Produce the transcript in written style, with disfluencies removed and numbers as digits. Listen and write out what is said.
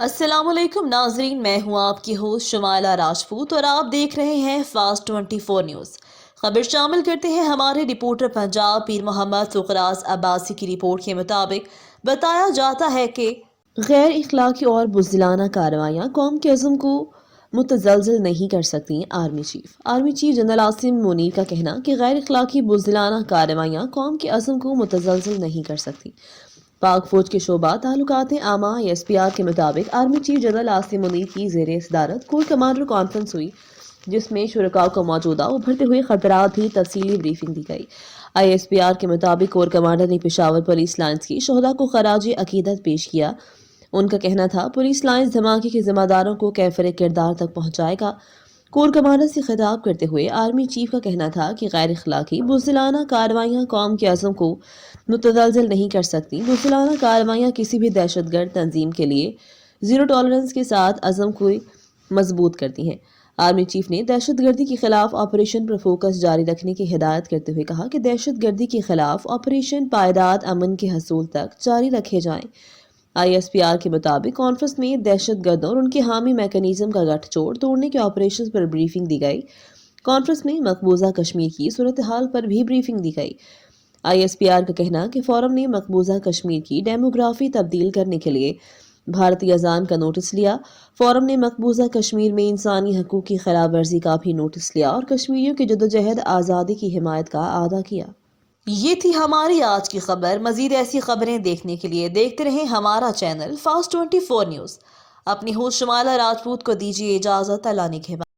अस्सलाम वालेकुम नाजरीन, मैं हूं आपकी होस्ट शुमाइला राजपूत और आप देख रहे हैं फास्ट 24 न्यूज़। खबर शामिल करते हैं हमारे रिपोर्टर पंजाब पीर मोहम्मद फुकराज अब्बासी की रिपोर्ट के मुताबिक बताया जाता है कि गैर इखलाकी और बुज़दिलाना कार्रवाइयाँ कौम के अज़म को मुतज़लज़ल नहीं कर सकती। Army chief general Asim Munir का कहना कि गैर इखलाकी बुज़दिलाना कार्रवाइयाँ कौम के अज़म को मुतज़लज़ल नहीं कर सकती। पाक फौज के शोबा ताल्लुकात आमा SPR के मुताबिक army chief general Asim Munir की ज़ेर सदारत कोर कमांडर कॉन्फ्रेंस हुई, जिसमें शुरकाओं को मौजूदा उभरते हुए खतरात भी तफसीली ब्रीफिंग दी गई। ISPR के मुताबिक कोर कमांडर ने पेशावर पुलिस लाइन्स की शोहदा को खराज अकीदत पेश किया। उनका कहना था पुलिस लाइन्स धमाके के जिम्मेदारों को कैफर किरदार तक पहुंचाएगा। कोर कमांडर से खिताब करते हुए आर्मी चीफ का कहना था कि गैर इखलाकी बुज़दिलाना कार्रवाइयाँ कौम के अज़म को मुतज़लज़ल नहीं कर सकती। बुज़दिलाना कार्रवाइयाँ किसी भी दहशतगर्द तंजीम के लिए ज़ीरो टॉलरेंस के साथ अज़म को मजबूत करती हैं। आर्मी चीफ ने दहशतगर्दी के खिलाफ ऑपरेशन पर फोकस जारी रखने की हिदायत करते हुए कहा कि दहशतगर्दी के खिलाफ ऑपरेशन पायदार अमन के हसूल तक जारी रखे जाएं। ISPR के मुताबिक कॉन्फ्रेंस में दहशतगर्दों और उनके हामी मैकेनिज्म का गठजोड़ तोड़ने के ऑपरेशन पर ब्रीफिंग दी गई। कॉन्फ्रेंस में मकबूजा कश्मीर की सूरत हाल पर भी ब्रीफिंग दी गई। ISPR का कहना कि फोरम ने मकबूजा कश्मीर की डेमोग्राफी तब्दील करने के लिए भारतीय अजान का नोटिस लिया। फोरम ने मकबूजा कश्मीर में इंसानी हकूक़ की खिलाफ वर्जी का भी नोटिस लिया और कश्मीरियों की जद्दोजहद आज़ादी की हिमायत का आदा किया। ये थी हमारी आज की खबर। मजीद ऐसी खबरें देखने के लिए देखते रहें हमारा चैनल फास्ट 24 न्यूज़। अपनी होस्ट शुमाइला राजपूत को दीजिए इजाज़त। अल्लाह निगहबान।